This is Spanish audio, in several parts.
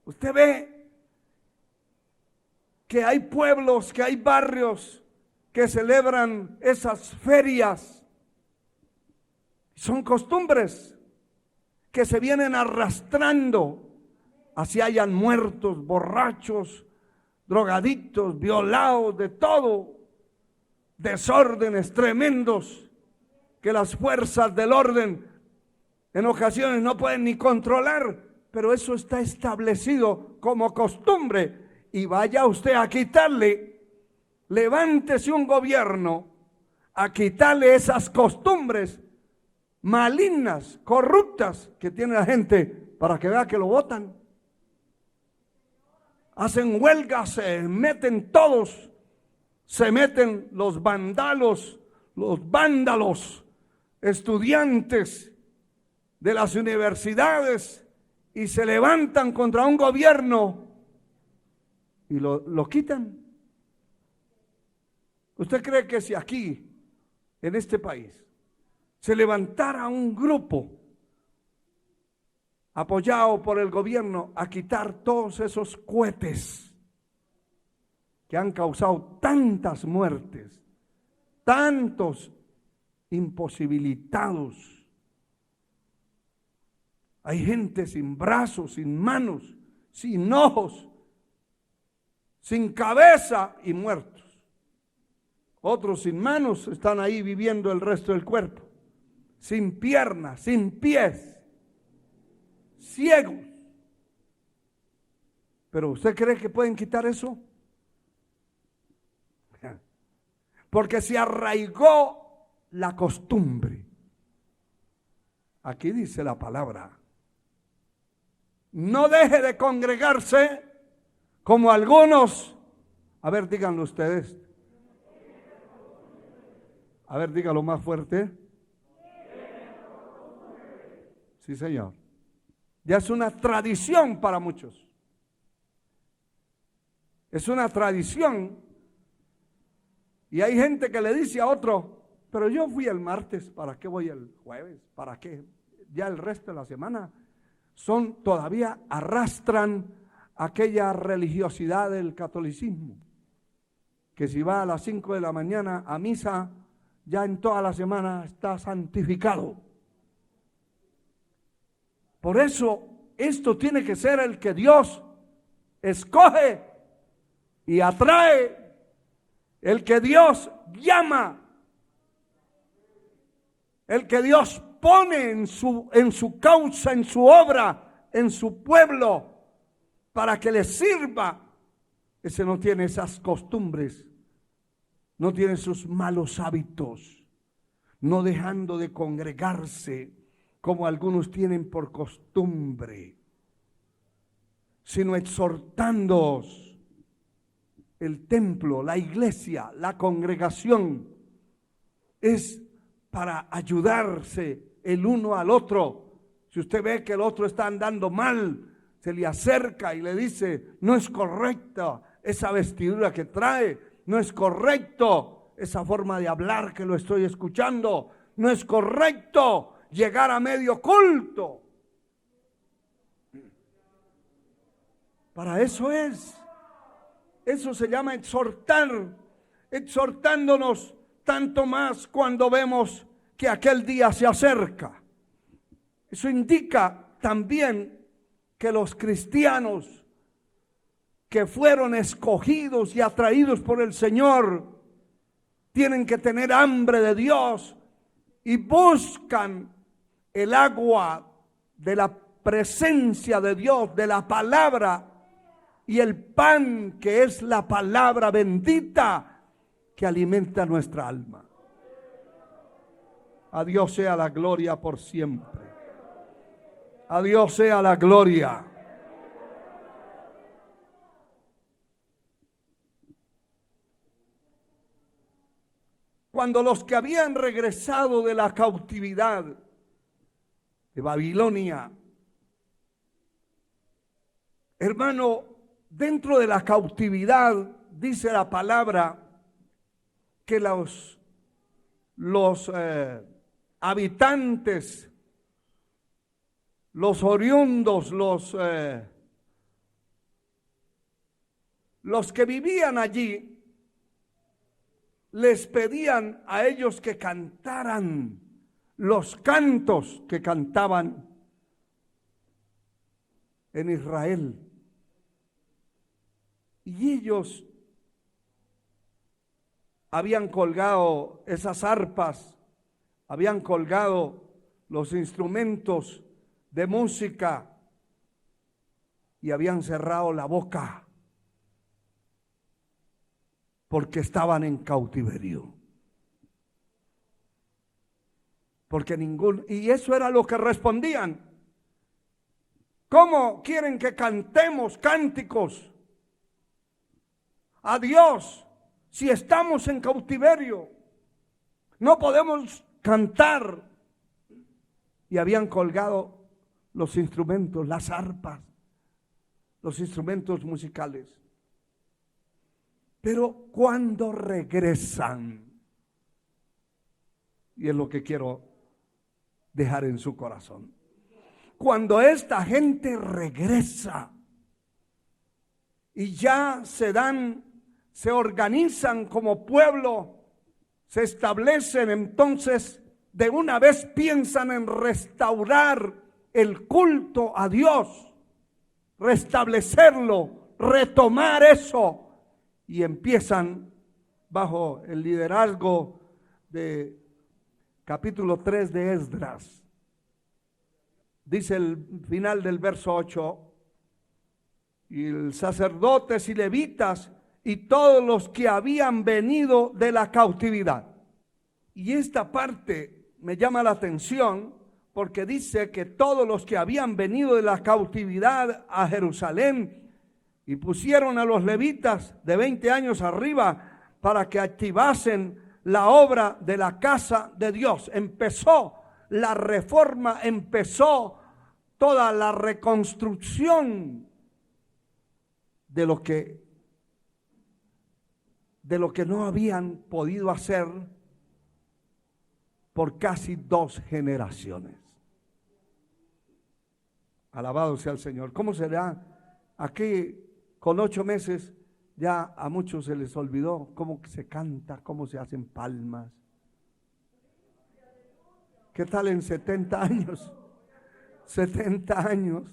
Usted ve que hay pueblos, que hay barrios que celebran esas ferias. Son costumbres que se vienen arrastrando. Así hayan muertos, borrachos, drogadictos, violados, de todo, desórdenes tremendos que las fuerzas del orden en ocasiones no pueden ni controlar, pero eso está establecido como costumbre. Y vaya usted a quitarle, levántese un gobierno a quitarle esas costumbres malignas, corruptas que tiene la gente, para que vea que lo votan. Hacen huelgas, se meten todos, se meten los vándalos, estudiantes de las universidades, y se levantan contra un gobierno y lo quitan. ¿Usted cree que si aquí, en este país, se levantara un grupo apoyado por el gobierno a quitar todos esos cohetes que han causado tantas muertes, tantos imposibilitados? Hay gente sin brazos, sin manos, sin ojos, sin cabeza y muertos. Otros sin manos están ahí viviendo el resto del cuerpo, sin piernas, sin pies, ciegos. ¿Pero usted cree que pueden quitar eso? Porque se arraigó la costumbre. Aquí dice la palabra: no deje de congregarse como algunos. A ver, díganlo ustedes. A ver, dígalo más fuerte. Sí, señor. Ya es una tradición para muchos. Es una tradición. Y hay gente que le dice a otro: pero yo fui el martes, ¿para qué voy el jueves? ¿Para qué? Ya el resto de la semana todavía arrastran aquella religiosidad del catolicismo, que si va a las 5 de la mañana a misa, ya en toda la semana está santificado. Por eso, esto tiene que ser el que Dios escoge y atrae, el que Dios llama, el que Dios pone en su causa, en su obra, en su pueblo, para que le sirva. Ese no tiene esas costumbres, no tiene sus malos hábitos, no dejando de congregarse como algunos tienen por costumbre, sino exhortándoos. El templo, la iglesia, la congregación es para ayudarse el uno al otro. Si usted ve que el otro está andando mal, se le acerca y le dice: no es correcta esa vestidura que trae, no es correcto esa forma de hablar que lo estoy escuchando, no es correcto llegar a medio culto. Para eso es. Eso se llama exhortar, exhortándonos tanto más cuando vemos que aquel día se acerca. Eso indica también que los cristianos que fueron escogidos y atraídos por el Señor tienen que tener hambre de Dios y buscan el agua de la presencia de Dios, de la palabra, y el pan que es la palabra bendita que alimenta nuestra alma. A Dios sea la gloria por siempre. A Dios sea la gloria. Cuando los que habían regresado de la cautividad de Babilonia, hermano, dentro de la cautividad, dice la palabra, que los habitantes, los oriundos, los los que vivían allí les pedían a ellos que cantaran los cantos que cantaban en Israel. Y ellos habían colgado esas arpas, habían colgado los instrumentos de música y habían cerrado la boca porque estaban en cautiverio. Porque y eso era lo que respondían. ¿Cómo quieren que cantemos cánticos a Dios si estamos en cautiverio? No podemos cantar. Y habían colgado los instrumentos, las arpas, los instrumentos musicales. Pero cuando regresan, y es lo que quiero dejar en su corazón, cuando esta gente regresa y ya se organizan como pueblo, se establecen, entonces de una vez piensan en restaurar el culto a Dios, restablecerlo, retomar eso, y empiezan bajo el liderazgo de capítulo 3 de Esdras. Dice el final del verso 8, y el sacerdotes y levitas y todos los que habían venido de la cautividad. Y esta parte me llama la atención porque dice que todos los que habían venido de la cautividad a Jerusalén y pusieron a los levitas de 20 años arriba para que activasen la obra de la casa de Dios. Empezó la reforma, empezó toda la reconstrucción de lo que no habían podido hacer por casi 2 generaciones. Alabado sea el Señor. ¿Cómo será? Aquí con 8 meses ya a muchos se les olvidó cómo se canta, cómo se hacen palmas. ¿Qué tal en 70 años? 70 años.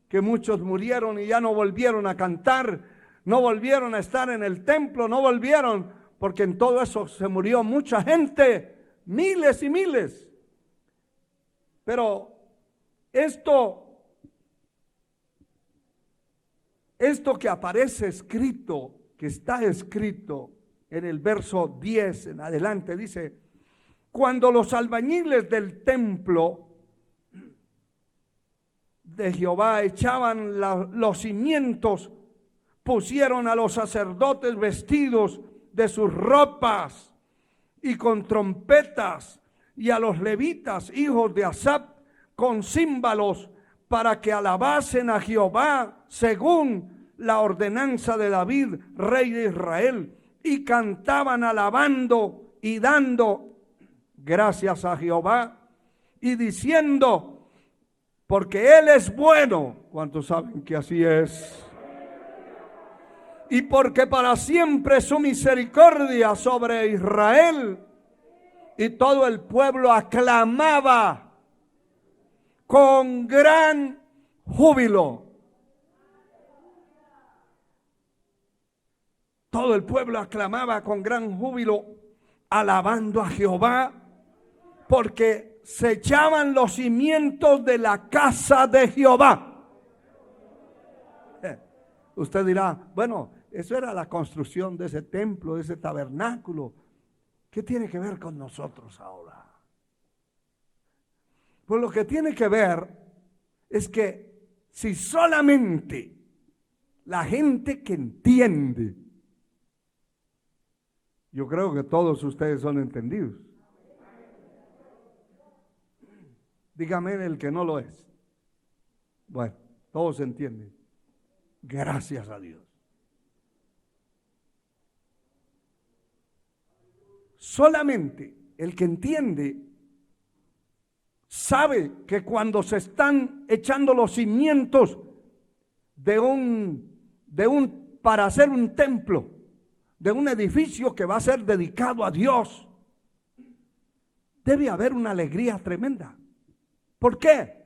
Que muchos murieron y ya no volvieron a cantar, no volvieron a estar en el templo, no volvieron, porque en todo eso se murió mucha gente, miles y miles. Pero esto que aparece escrito, que está escrito en el verso 10 en adelante, dice: cuando los albañiles del templo de Jehová echaban los cimientos, pusieron a los sacerdotes vestidos de sus ropas y con trompetas, y a los levitas, hijos de Asaf, con címbalos, para que alabasen a Jehová según la ordenanza de David, rey de Israel, y cantaban alabando y dando gracias a Jehová y diciendo: porque Él es bueno. ¿Cuántos saben que así es? Y porque para siempre su misericordia sobre Israel. Y todo el pueblo aclamaba con gran júbilo. Todo el pueblo aclamaba con gran júbilo, alabando a Jehová, porque se echaban los cimientos de la casa de Jehová. Usted dirá: bueno, eso era la construcción de ese templo, de ese tabernáculo. ¿Qué tiene que ver con nosotros ahora? Pues lo que tiene que ver es que si solamente la gente que entiende, yo creo que todos ustedes son entendidos. Dígame el que no lo es. Bueno, todos entienden. Gracias a Dios. Solamente el que entiende sabe que cuando se están echando los cimientos de un para hacer un templo de un edificio que va a ser dedicado a Dios, debe haber una alegría tremenda. ¿Por qué?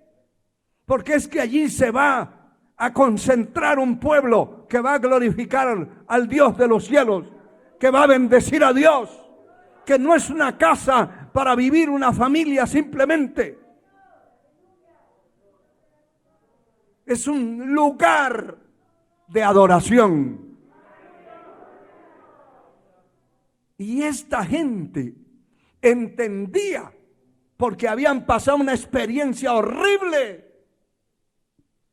Porque es que allí se va a concentrar un pueblo que va a glorificar al Dios de los cielos, que va a bendecir a Dios, que no es una casa para vivir una familia simplemente. Es un lugar de adoración. Y esta gente entendía, porque habían pasado una experiencia horrible.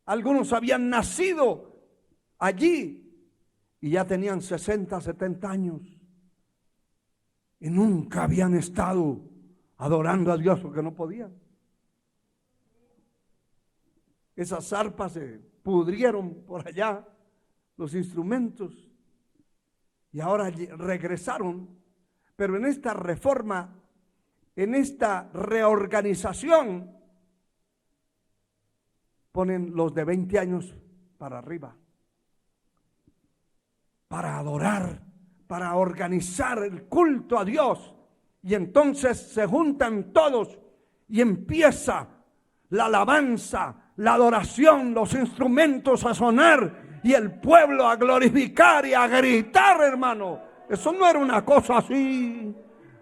Algunos habían nacido allí y ya tenían 60, 70 años. Y nunca habían estado adorando a Dios porque no podían. Esas arpas se pudrieron por allá, los instrumentos, y ahora regresaron. Pero en esta reforma, en esta reorganización, ponen los de 20 años para arriba, para adorar, para organizar el culto a Dios. Y entonces se juntan todos y empieza la alabanza, la adoración, los instrumentos a sonar y el pueblo a glorificar y a gritar, hermano. Eso no era una cosa así.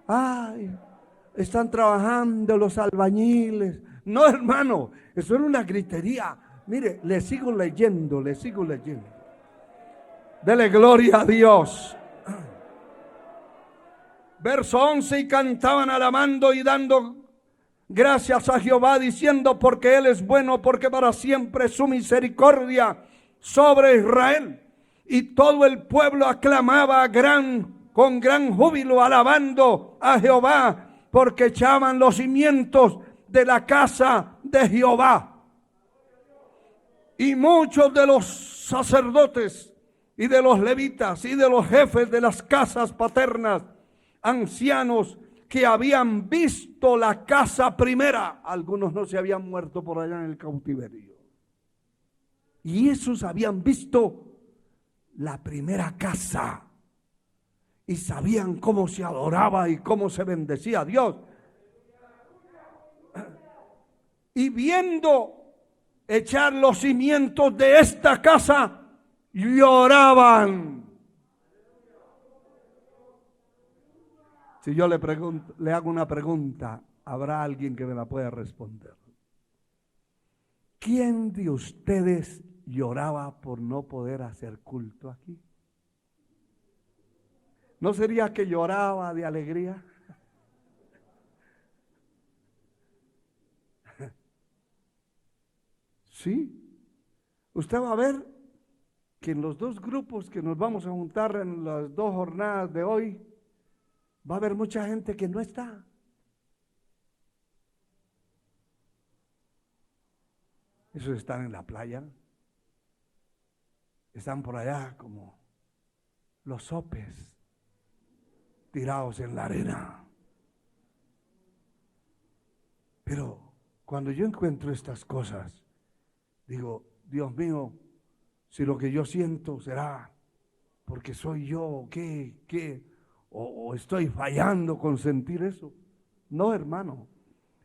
Ay, están trabajando los albañiles. No, hermano, eso era una gritería. Mire, le sigo leyendo. Dele gloria a Dios. Verso 11, y cantaban alabando y dando gracias a Jehová, diciendo: porque Él es bueno, porque para siempre es su misericordia sobre Israel. Y todo el pueblo aclamaba con gran júbilo, alabando a Jehová, porque echaban los cimientos de la casa de Jehová. Y muchos de los sacerdotes y de los levitas y de los jefes de las casas paternas, ancianos que habían visto la casa primera, algunos no se habían muerto por allá en el cautiverio, y esos habían visto la primera casa y sabían cómo se adoraba y cómo se bendecía a Dios. Y viendo echar los cimientos de esta casa, lloraban. Si yo le hago una pregunta, habrá alguien que me la pueda responder. ¿Quién de ustedes lloraba por no poder hacer culto aquí? ¿No sería que lloraba de alegría? Sí. Usted va a ver que en los dos grupos que nos vamos a juntar en las dos jornadas de hoy, va a haber mucha gente que no está. Esos están en la playa. Están por allá como los sopes tirados en la arena. Pero cuando yo encuentro estas cosas, digo: Dios mío, si lo que yo siento será porque soy yo, o qué, o estoy fallando con sentir eso. No, hermano,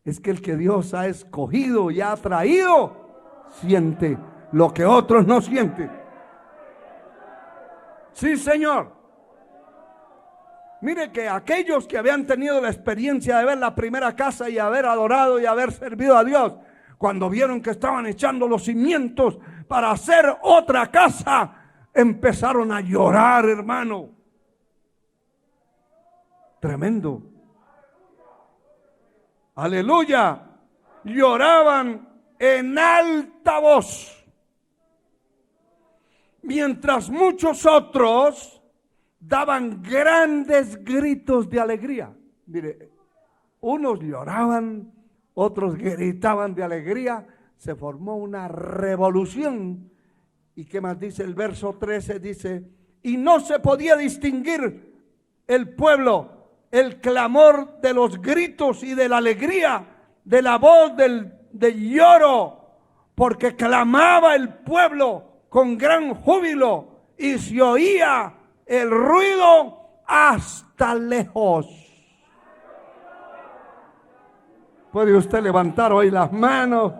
es que el que Dios ha escogido y ha traído siente lo que otros no sienten. Sí, Señor. Mire que aquellos que habían tenido la experiencia de ver la primera casa y haber adorado y haber servido a Dios, cuando vieron que estaban echando los cimientos para hacer otra casa, empezaron a llorar, hermano. Tremendo. Aleluya. Lloraban en alta voz, mientras muchos otros daban grandes gritos de alegría. Mire, unos lloraban, otros gritaban de alegría. Se formó una revolución. ¿Y qué más dice el verso 13? Dice: y no se podía distinguir el pueblo, el clamor de los gritos y de la alegría, de la voz del lloro, porque clamaba el pueblo con gran júbilo y se oía el ruido hasta lejos. ¿Puede usted levantar hoy las manos?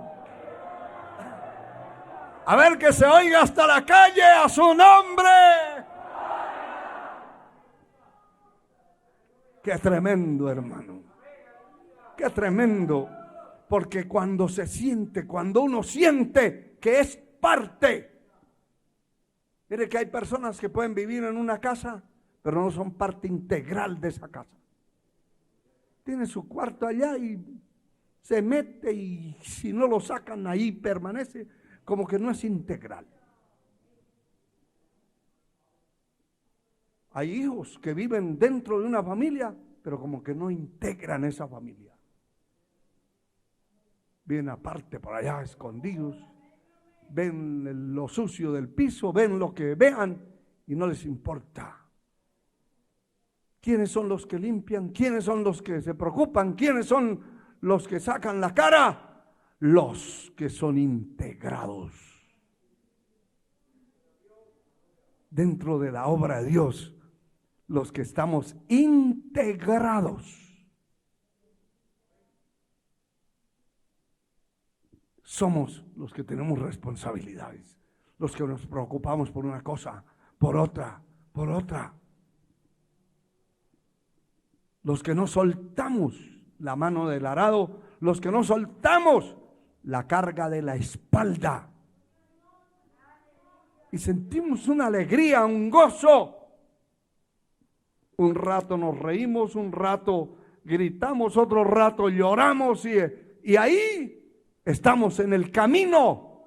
A ver, que se oiga hasta la calle a su nombre. Qué tremendo, hermano. Qué tremendo. Porque cuando uno siente que es parte. Mire que hay personas que pueden vivir en una casa, pero no son parte integral de esa casa. Tiene su cuarto allá y se mete, y si no lo sacan ahí permanece como que no es integral. Hay hijos que viven dentro de una familia, pero como que no integran esa familia. Viven aparte por allá, escondidos. Ven lo sucio del piso, ven lo que vean y no les importa. ¿Quiénes son los que limpian? ¿Quiénes son los que se preocupan? ¿Quiénes son los que sacan la cara? Los que son integrados dentro de la obra de Dios. Los que estamos integrados. Somos los que tenemos responsabilidades, los que nos preocupamos por una cosa, por otra, por otra. Los que no soltamos la mano del arado, los que no soltamos la carga de la espalda. Y sentimos una alegría, un gozo. Un rato nos reímos, un rato gritamos, otro rato lloramos y ahí estamos en el camino.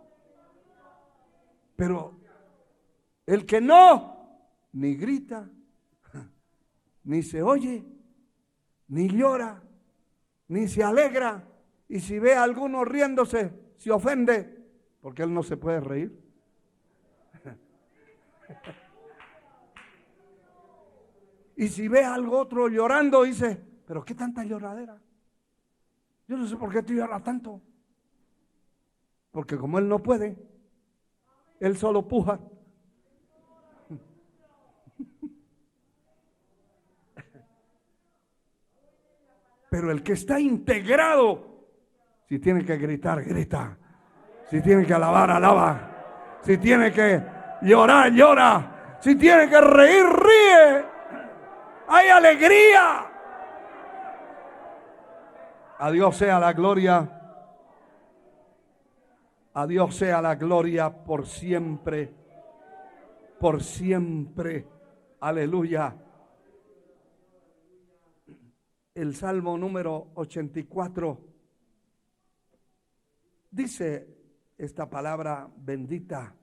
Pero el que no, ni grita, ni se oye, ni llora, ni se alegra. Y si ve a alguno riéndose, se ofende, porque él no se puede reír. Y si ve a algo otro llorando, dice, pero ¿qué tanta lloradera? Yo no sé por qué tú lloras tanto. Porque como él no puede, él solo puja. Pero el que está integrado, si tiene que gritar, grita. Si tiene que alabar, alaba. Si tiene que llorar, llora. Si tiene que reír, ríe. Hay alegría. A Dios sea la gloria. A Dios sea la gloria por siempre. Por siempre. Aleluya. El Salmo número 84 dice esta palabra bendita.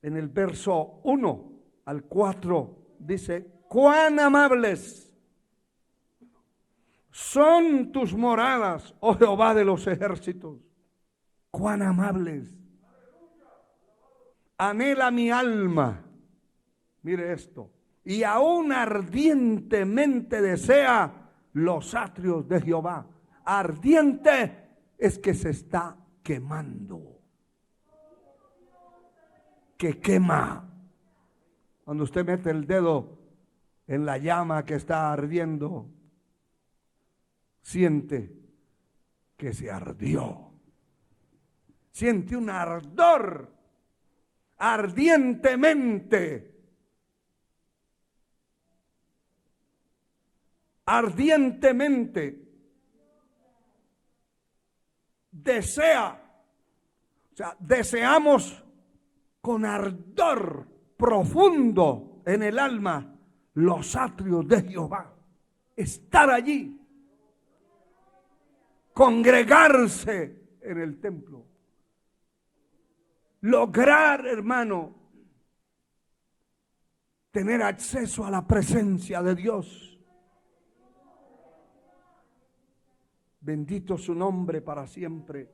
En el verso 1 al 4 dice: cuán amables son tus moradas, oh Jehová de los ejércitos. Cuán amables. Anhela mi alma. Mire esto. Y aún ardientemente desea los atrios de Jehová. Ardiente es que se está quemando. Que quema. Cuando usted mete el dedo en la llama que está ardiendo, siente que se ardió. Siente un ardor ardientemente. Ardientemente desea, o sea, deseamos con ardor profundo en el alma los atrios de Jehová, estar allí, congregarse en el templo, lograr, hermano, tener acceso a la presencia de Dios. Bendito su nombre para siempre.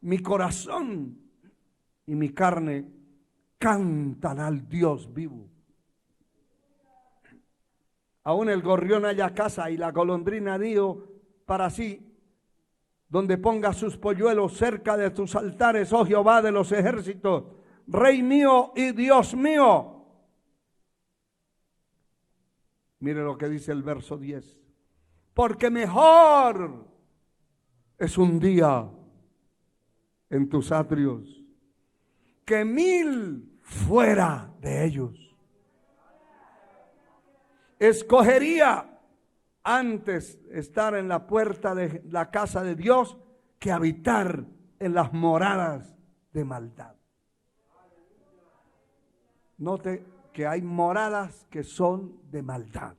Mi corazón y mi carne cantan al Dios vivo. Aún el gorrión halla casa y la golondrina nido para sí, donde ponga sus polluelos cerca de tus altares, oh Jehová de los ejércitos. Rey mío y Dios mío. Mire lo que dice el verso 10. Porque mejor es un día en tus atrios que 1000 fuera de ellos. Escogería antes estar en la puerta de la casa de Dios que habitar en las moradas de maldad. Note que hay moradas que son de maldad.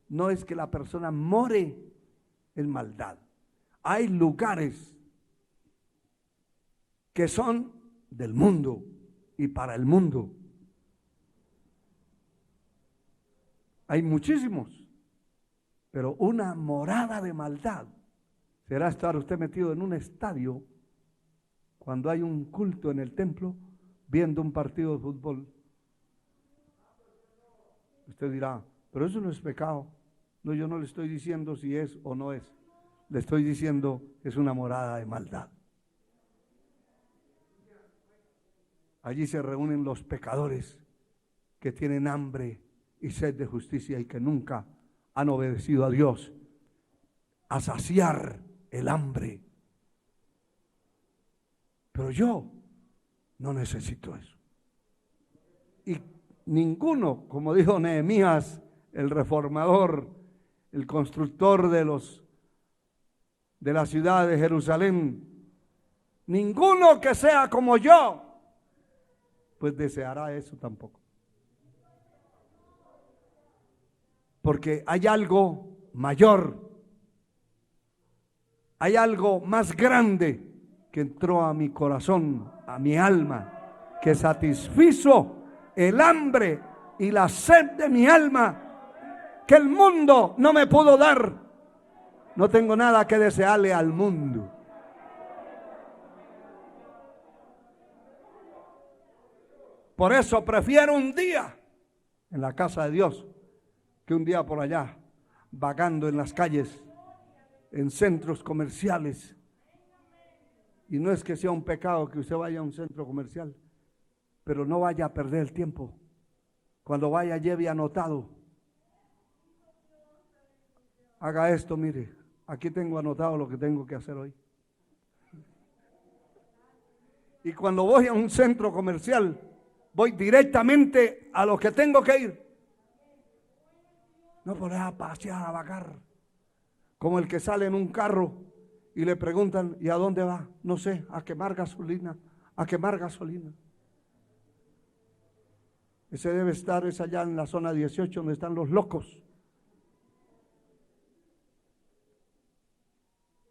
No es que la persona more en maldad. Hay lugares que son del mundo y para el mundo. Hay muchísimos, pero una morada de maldad será estar usted metido en un estadio cuando hay un culto en el templo viendo un partido de fútbol. Usted dirá, pero eso no es pecado. No, yo no le estoy diciendo si es o no es. Le estoy diciendo que es una morada de maldad. Allí se reúnen los pecadores que tienen hambre y sed de justicia y que nunca han obedecido a Dios a saciar el hambre. Pero yo no necesito eso. Y ninguno, como dijo Nehemías, el reformador, el constructor de la ciudad de Jerusalén, ninguno que sea como yo, pues deseará eso tampoco. Porque hay algo mayor, hay algo más grande que entró a mi corazón, a mi alma, que satisfizo el hambre y la sed de mi alma, que el mundo no me pudo dar. No tengo nada que desearle al mundo. Por eso prefiero un día en la casa de Dios que un día por allá, vagando en las calles, en centros comerciales. Y no es que sea un pecado que usted vaya a un centro comercial, pero no vaya a perder el tiempo. Cuando vaya, lleve anotado. Haga esto, mire, aquí tengo anotado lo que tengo que hacer hoy. Y cuando voy a un centro comercial, voy directamente a lo que tengo que ir. No poner a pasear, a vagar. Como el que sale en un carro y le preguntan, ¿y a dónde va? No sé, a quemar gasolina, a quemar gasolina. Ese debe estar, es allá en la zona 18 donde están los locos.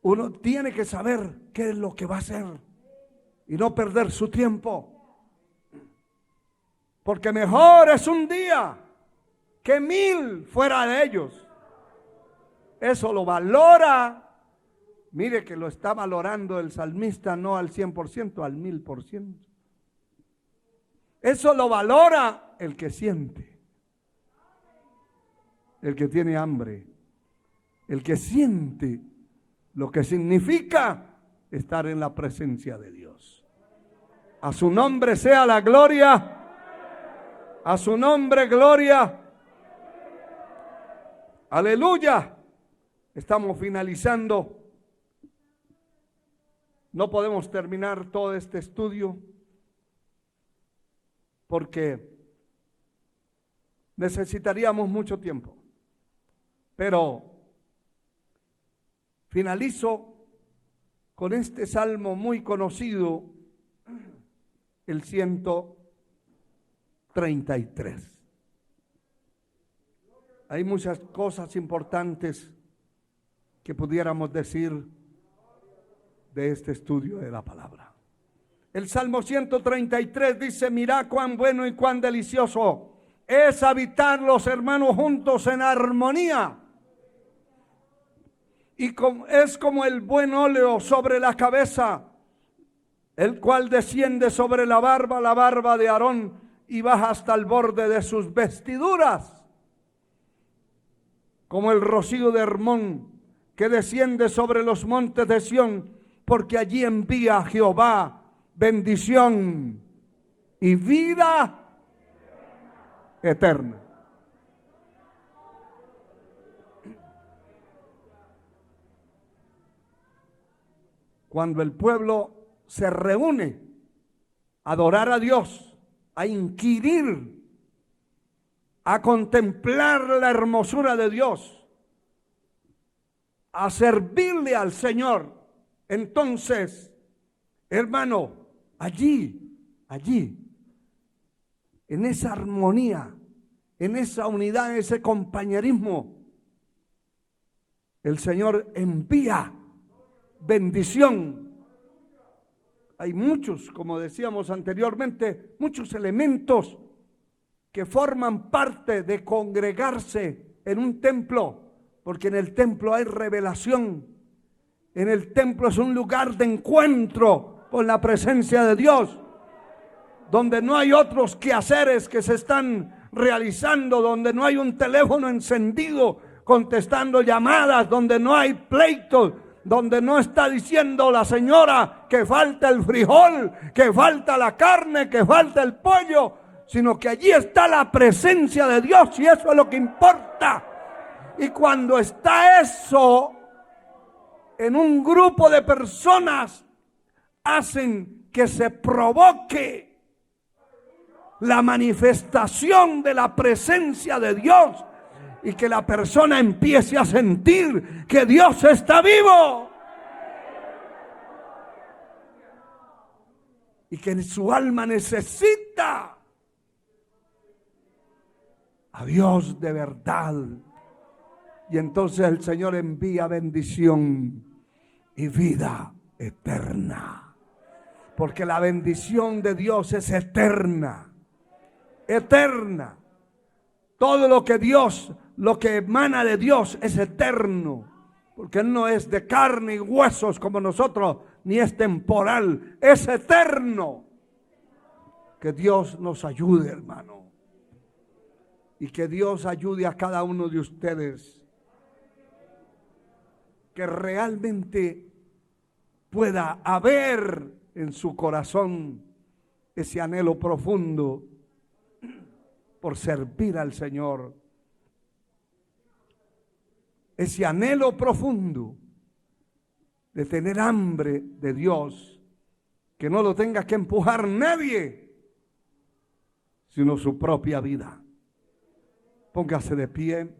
Uno tiene que saber qué es lo que va a hacer y no perder su tiempo. Porque mejor es un día que 1000 fuera de ellos. Eso lo valora. Mire que lo está valorando el salmista no al 100%, al 1000%. Eso lo valora el que siente, el que tiene hambre, el que siente lo que significa estar en la presencia de Dios. A su nombre sea la gloria. A su nombre gloria. Aleluya. Estamos finalizando. No podemos terminar todo este estudio porque necesitaríamos mucho tiempo. Pero finalizo con este salmo muy conocido, el 133. Hay muchas cosas importantes que pudiéramos decir de este estudio de la palabra. El Salmo 133 dice: mirá cuán bueno y cuán delicioso es habitar los hermanos juntos en armonía. Y es como el buen óleo sobre la cabeza, el cual desciende sobre la barba de Aarón, y baja hasta el borde de sus vestiduras. Como el rocío de Hermón, que desciende sobre los montes de Sión, porque allí envía Jehová bendición y vida eterna. Cuando el pueblo se reúne a adorar a Dios, a inquirir, a contemplar la hermosura de Dios, a servirle al Señor, entonces, hermano, allí, en esa armonía, en esa unidad, en ese compañerismo, el Señor envía bendición. Hay muchos, como decíamos anteriormente, muchos elementos que forman parte de congregarse en un templo, porque en el templo hay revelación. En el templo es un lugar de encuentro con la presencia de Dios, donde no hay otros quehaceres que se están realizando, donde no hay un teléfono encendido contestando llamadas, donde no hay pleitos, donde no está diciendo la señora que falta el frijol, que falta la carne, que falta el pollo, sino que allí está la presencia de Dios y eso es lo que importa. Y cuando está eso en un grupo de personas, hacen que se provoque la manifestación de la presencia de Dios y que la persona empiece a sentir que Dios está vivo y que su alma necesita a Dios de verdad. Y entonces el Señor envía bendición y vida eterna, porque la bendición de Dios es eterna, eterna. Todo lo que Dios, lo que emana de Dios es eterno, porque Él no es de carne y huesos como nosotros, ni es temporal, es eterno. Que Dios nos ayude, hermano, y que Dios ayude a cada uno de ustedes, que realmente pueda haber en su corazón ese anhelo profundo por servir al Señor, ese anhelo profundo de tener hambre de Dios, que no lo tenga que empujar nadie, sino su propia vida. Póngase de pie.